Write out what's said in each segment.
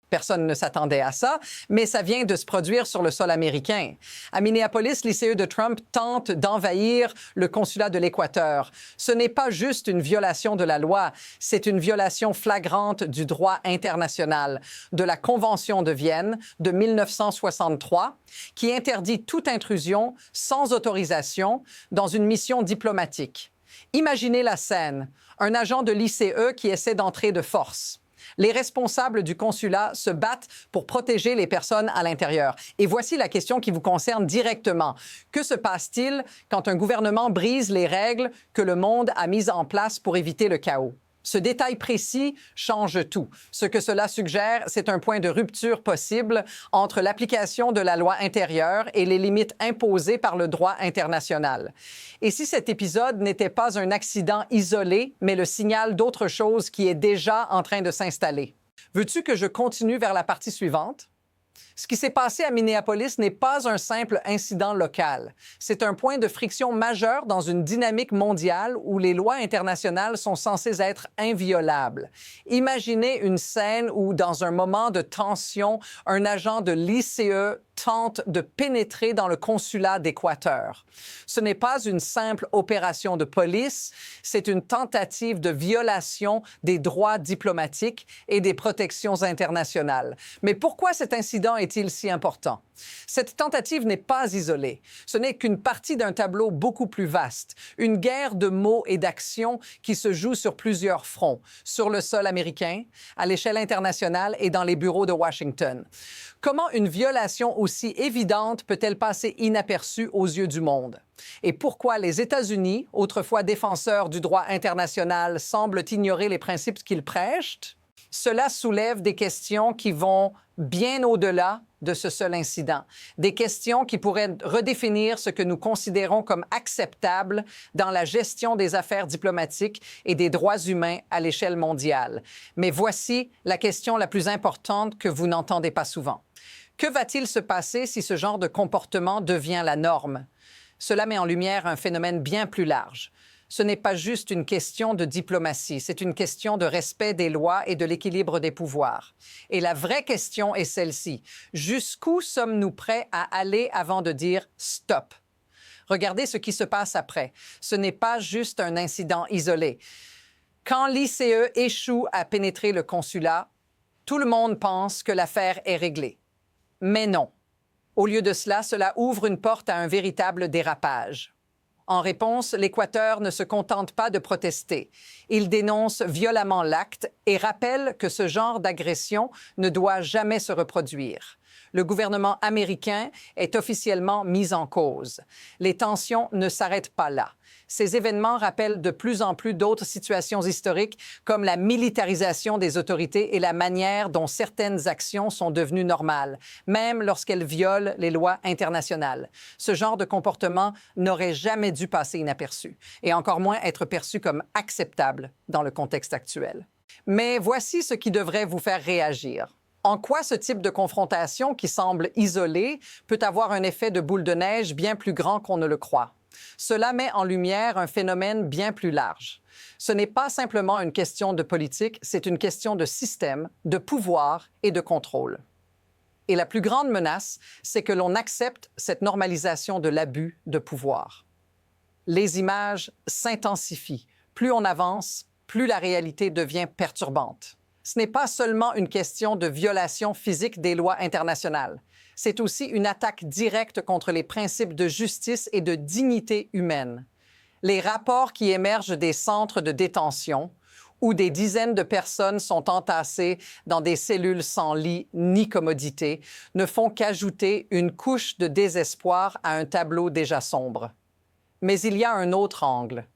Personne ne s'attendait à ça, mais ça vient de se produire sur le sol américain. À Minneapolis, l'ICE de Trump tente d'envahir le consulat de l'Équateur. Ce n'est pas juste une violation de la loi, c'est une violation flagrante du droit international, de la Convention de Vienne de 1963, qui interdit toute intrusion sans autorisation dans une mission diplomatique. Imaginez la scène, un agent de l'ICE qui essaie d'entrer de force. Les responsables du consulat se battent pour protéger les personnes à l'intérieur. Et voici la question qui vous concerne directement. Que se passe-t-il quand un gouvernement brise les règles que le monde a mises en place pour éviter le chaos? Ce détail précis change tout. Ce que cela suggère, c'est un point de rupture possible entre l'application de la loi intérieure et les limites imposées par le droit international. Et si cet épisode n'était pas un accident isolé, mais le signal d'autre chose qui est déjà en train de s'installer? Veux-tu que je continue vers la partie suivante? Ce qui s'est passé à Minneapolis n'est pas un simple incident local. C'est un point de friction majeur dans une dynamique mondiale où les lois internationales sont censées être inviolables. Imaginez une scène où, dans un moment de tension, un agent de l'ICE tente de pénétrer dans le consulat d'Équateur. Ce n'est pas une simple opération de police, c'est une tentative de violation des droits diplomatiques et des protections internationales. Mais pourquoi cet incident est-il si important? Cette tentative n'est pas isolée. Ce n'est qu'une partie d'un tableau beaucoup plus vaste, une guerre de mots et d'actions qui se joue sur plusieurs fronts, sur le sol américain, à l'échelle internationale et dans les bureaux de Washington. Comment une violation aussi évidente peut-elle passer inaperçue aux yeux du monde? Et pourquoi les États-Unis, autrefois défenseurs du droit international, semblent ignorer les principes qu'ils prêchent? Cela soulève des questions qui vont bien au-delà de ce seul incident. Des questions qui pourraient redéfinir ce que nous considérons comme acceptable dans la gestion des affaires diplomatiques et des droits humains à l'échelle mondiale. Mais voici la question la plus importante que vous n'entendez pas souvent. Que va-t-il se passer si ce genre de comportement devient la norme? Cela met en lumière un phénomène bien plus large. Ce n'est pas juste une question de diplomatie, c'est une question de respect des lois et de l'équilibre des pouvoirs. Et la vraie question est celle-ci. Jusqu'où sommes-nous prêts à aller avant de dire « stop » ? Regardez ce qui se passe après. Ce n'est pas juste un incident isolé. Quand l'ICE échoue à pénétrer le consulat, tout le monde pense que l'affaire est réglée. Mais non. Au lieu de cela, cela ouvre une porte à un véritable dérapage. En réponse, l'Équateur ne se contente pas de protester. Il dénonce violemment l'acte et rappelle que ce genre d'agression ne doit jamais se reproduire. Le gouvernement américain est officiellement mis en cause. Les tensions ne s'arrêtent pas là. Ces événements rappellent de plus en plus d'autres situations historiques, comme la militarisation des autorités et la manière dont certaines actions sont devenues normales, même lorsqu'elles violent les lois internationales. Ce genre de comportement n'aurait jamais dû passer inaperçu, et encore moins être perçu comme acceptable dans le contexte actuel. Mais voici ce qui devrait vous faire réagir. En quoi ce type de confrontation, qui semble isolée, peut avoir un effet de boule de neige bien plus grand qu'on ne le croit? Cela met en lumière un phénomène bien plus large. Ce n'est pas simplement une question de politique, c'est une question de système, de pouvoir et de contrôle. Et la plus grande menace, c'est que l'on accepte cette normalisation de l'abus de pouvoir. Les images s'intensifient. Plus on avance, plus la réalité devient perturbante. Ce n'est pas seulement une question de violation physique des lois internationales. C'est aussi une attaque directe contre les principes de justice et de dignité humaine. Les rapports qui émergent des centres de détention, où des dizaines de personnes sont entassées dans des cellules sans lit ni commodité, ne font qu'ajouter une couche de désespoir à un tableau déjà sombre. Mais il y a un autre angle.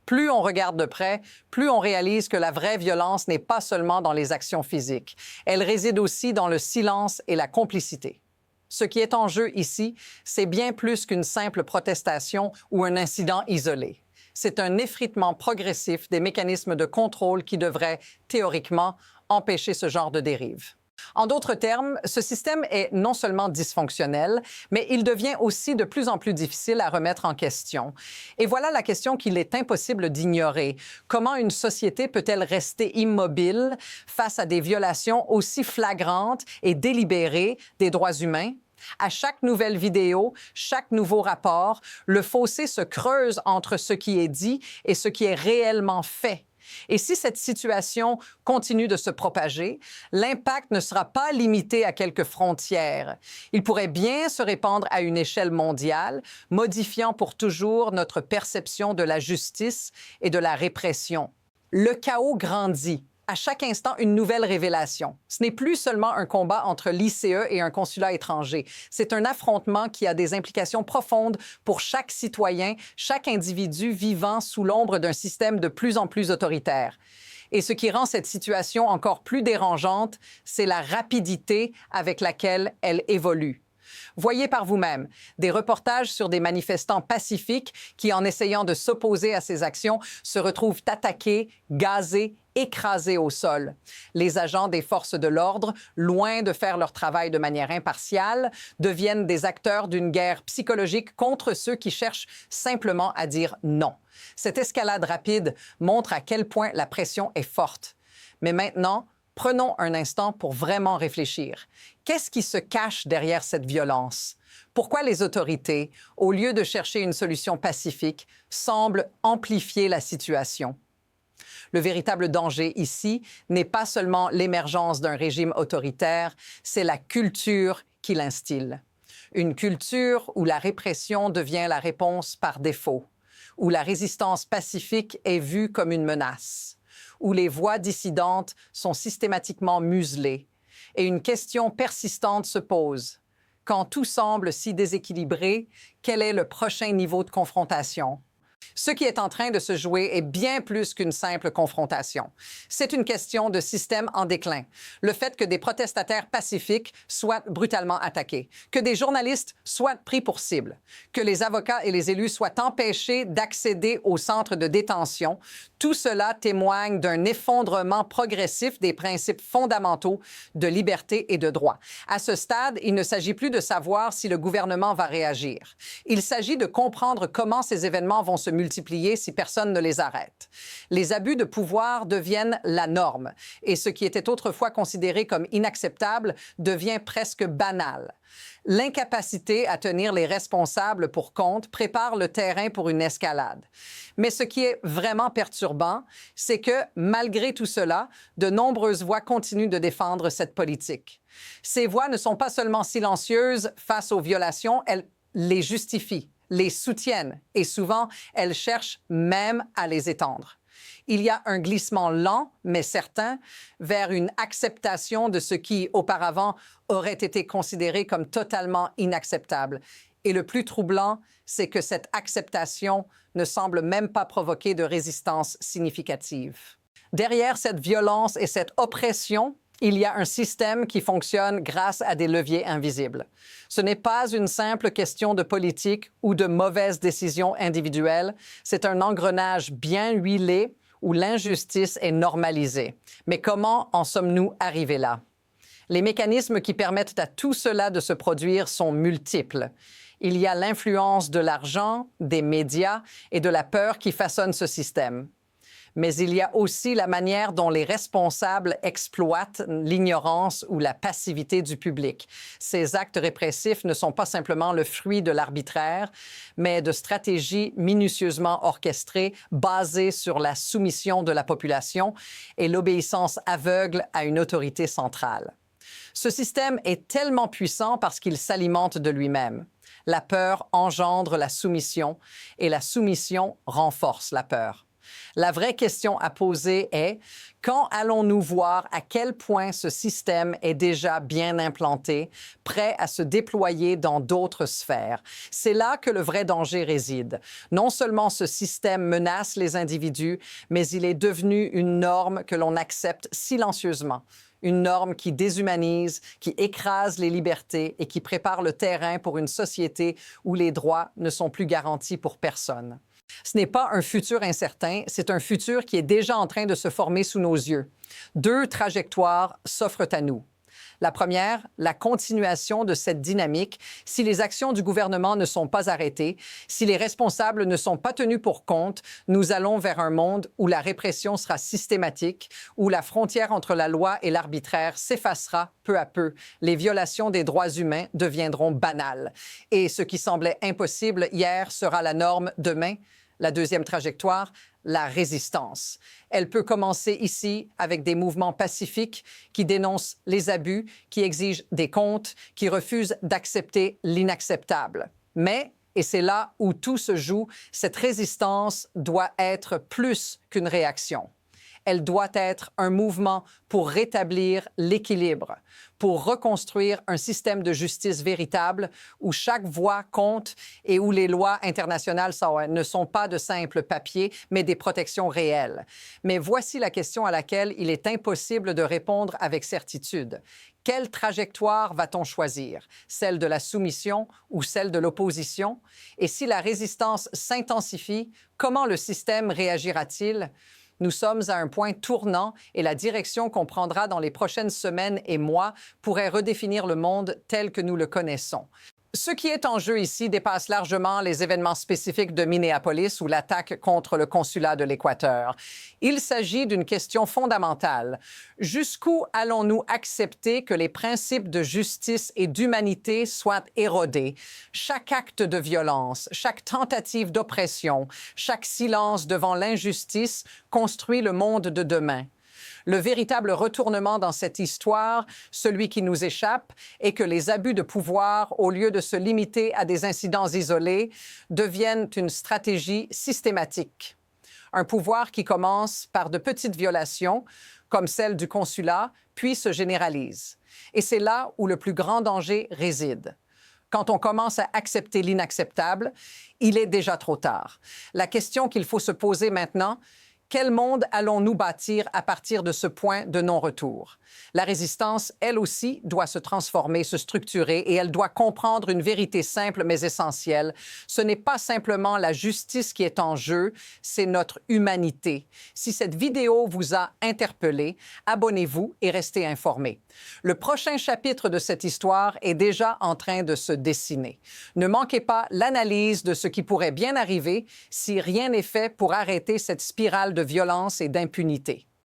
Plus on regarde de près, plus on réalise que la vraie violence n'est pas seulement dans les actions physiques. Elle réside aussi dans le silence et la complicité. Ce qui est en jeu ici, c'est bien plus qu'une simple protestation ou un incident isolé. C'est un effritement progressif des mécanismes de contrôle qui devraient, théoriquement, empêcher ce genre de dérive. En d'autres termes, ce système est non seulement dysfonctionnel, mais il devient aussi de plus en plus difficile à remettre en question. Et voilà la question qu'il est impossible d'ignorer. Comment une société peut-elle rester immobile face à des violations aussi flagrantes et délibérées des droits humains? À chaque nouvelle vidéo, chaque nouveau rapport, le fossé se creuse entre ce qui est dit et ce qui est réellement fait. Et si cette situation continue de se propager, l'impact ne sera pas limité à quelques frontières. Il pourrait bien se répandre à une échelle mondiale, modifiant pour toujours notre perception de la justice et de la répression. Le chaos grandit. À chaque instant, une nouvelle révélation. Ce n'est plus seulement un combat entre l'ICE et un consulat étranger. C'est un affrontement qui a des implications profondes pour chaque citoyen, chaque individu vivant sous l'ombre d'un système de plus en plus autoritaire. Et ce qui rend cette situation encore plus dérangeante, c'est la rapidité avec laquelle elle évolue. Voyez par vous-même des reportages sur des manifestants pacifiques qui, en essayant de s'opposer à ces actions, se retrouvent attaqués, gazés, écrasés au sol. Les agents des forces de l'ordre, loin de faire leur travail de manière impartiale, deviennent des acteurs d'une guerre psychologique contre ceux qui cherchent simplement à dire non. Cette escalade rapide montre à quel point la pression est forte. Mais maintenant, prenons un instant pour vraiment réfléchir. Qu'est-ce qui se cache derrière cette violence? Pourquoi les autorités, au lieu de chercher une solution pacifique, semblent amplifier la situation? Le véritable danger ici n'est pas seulement l'émergence d'un régime autoritaire, c'est la culture qui l'instille. Une culture où la répression devient la réponse par défaut, où la résistance pacifique est vue comme une menace, où les voix dissidentes sont systématiquement muselées. Et une question persistante se pose. Quand tout semble si déséquilibré, quel est le prochain niveau de confrontation? Ce qui est en train de se jouer est bien plus qu'une simple confrontation. C'est une question de système en déclin. Le fait que des protestataires pacifiques soient brutalement attaqués, que des journalistes soient pris pour cible, que les avocats et les élus soient empêchés d'accéder aux centres de détention, tout cela témoigne d'un effondrement progressif des principes fondamentaux de liberté et de droit. À ce stade, il ne s'agit plus de savoir si le gouvernement va réagir. Il s'agit de comprendre comment ces événements vont se multiplier si personne ne les arrête. Les abus de pouvoir deviennent la norme et ce qui était autrefois considéré comme inacceptable devient presque banal. L'incapacité à tenir les responsables pour compte prépare le terrain pour une escalade. Mais ce qui est vraiment perturbant, c'est que, malgré tout cela, de nombreuses voix continuent de défendre cette politique. Ces voix ne sont pas seulement silencieuses face aux violations, elles les justifient, les soutiennent et souvent, elles cherchent même à les étendre. Il y a un glissement lent, mais certain, vers une acceptation de ce qui, auparavant, aurait été considéré comme totalement inacceptable. Et le plus troublant, c'est que cette acceptation ne semble même pas provoquer de résistance significative. Derrière cette violence et cette oppression, il y a un système qui fonctionne grâce à des leviers invisibles. Ce n'est pas une simple question de politique ou de mauvaises décisions individuelles, c'est un engrenage bien huilé où l'injustice est normalisée. Mais comment en sommes-nous arrivés là? Les mécanismes qui permettent à tout cela de se produire sont multiples. Il y a l'influence de l'argent, des médias et de la peur qui façonnent ce système. Mais il y a aussi la manière dont les responsables exploitent l'ignorance ou la passivité du public. Ces actes répressifs ne sont pas simplement le fruit de l'arbitraire, mais de stratégies minutieusement orchestrées basées sur la soumission de la population et l'obéissance aveugle à une autorité centrale. Ce système est tellement puissant parce qu'il s'alimente de lui-même. La peur engendre la soumission et la soumission renforce la peur. La vraie question à poser est, quand allons-nous voir à quel point ce système est déjà bien implanté, prêt à se déployer dans d'autres sphères? C'est là que le vrai danger réside. Non seulement ce système menace les individus, mais il est devenu une norme que l'on accepte silencieusement. Une norme qui déshumanise, qui écrase les libertés et qui prépare le terrain pour une société où les droits ne sont plus garantis pour personne. Ce n'est pas un futur incertain, c'est un futur qui est déjà en train de se former sous nos yeux. Deux trajectoires s'offrent à nous. La première, la continuation de cette dynamique. Si les actions du gouvernement ne sont pas arrêtées, si les responsables ne sont pas tenus pour compte, nous allons vers un monde où la répression sera systématique, où la frontière entre la loi et l'arbitraire s'effacera peu à peu. Les violations des droits humains deviendront banales. Et ce qui semblait impossible hier sera la norme demain. La deuxième trajectoire, la résistance. Elle peut commencer ici avec des mouvements pacifiques qui dénoncent les abus, qui exigent des comptes, qui refusent d'accepter l'inacceptable. Mais, et c'est là où tout se joue, cette résistance doit être plus qu'une réaction. Elle doit être un mouvement pour rétablir l'équilibre, pour reconstruire un système de justice véritable où chaque voix compte et où les lois internationales ne sont pas de simples papiers, mais des protections réelles. Mais voici la question à laquelle il est impossible de répondre avec certitude. Quelle trajectoire va-t-on choisir? Celle de la soumission ou celle de l'opposition? Et si la résistance s'intensifie, comment le système réagira-t-il? Nous sommes à un point tournant et la direction qu'on prendra dans les prochaines semaines et mois pourrait redéfinir le monde tel que nous le connaissons. Ce qui est en jeu ici dépasse largement les événements spécifiques de Minneapolis ou l'attaque contre le consulat de l'Équateur. Il s'agit d'une question fondamentale. Jusqu'où allons-nous accepter que les principes de justice et d'humanité soient érodés? Chaque acte de violence, chaque tentative d'oppression, chaque silence devant l'injustice construit le monde de demain. Le véritable retournement dans cette histoire, celui qui nous échappe, est que les abus de pouvoir, au lieu de se limiter à des incidents isolés, deviennent une stratégie systématique. Un pouvoir qui commence par de petites violations, comme celle du consulat, puis se généralise. Et c'est là où le plus grand danger réside. Quand on commence à accepter l'inacceptable, il est déjà trop tard. La question qu'il faut se poser maintenant, quel monde allons-nous bâtir à partir de ce point de non-retour? La résistance, elle aussi, doit se transformer, se structurer et elle doit comprendre une vérité simple mais essentielle. Ce n'est pas simplement la justice qui est en jeu, c'est notre humanité. Si cette vidéo vous a interpellé, abonnez-vous et restez informés. Le prochain chapitre de cette histoire est déjà en train de se dessiner. Ne manquez pas l'analyse de ce qui pourrait bien arriver si rien n'est fait pour arrêter cette spirale de violence et d'impunité.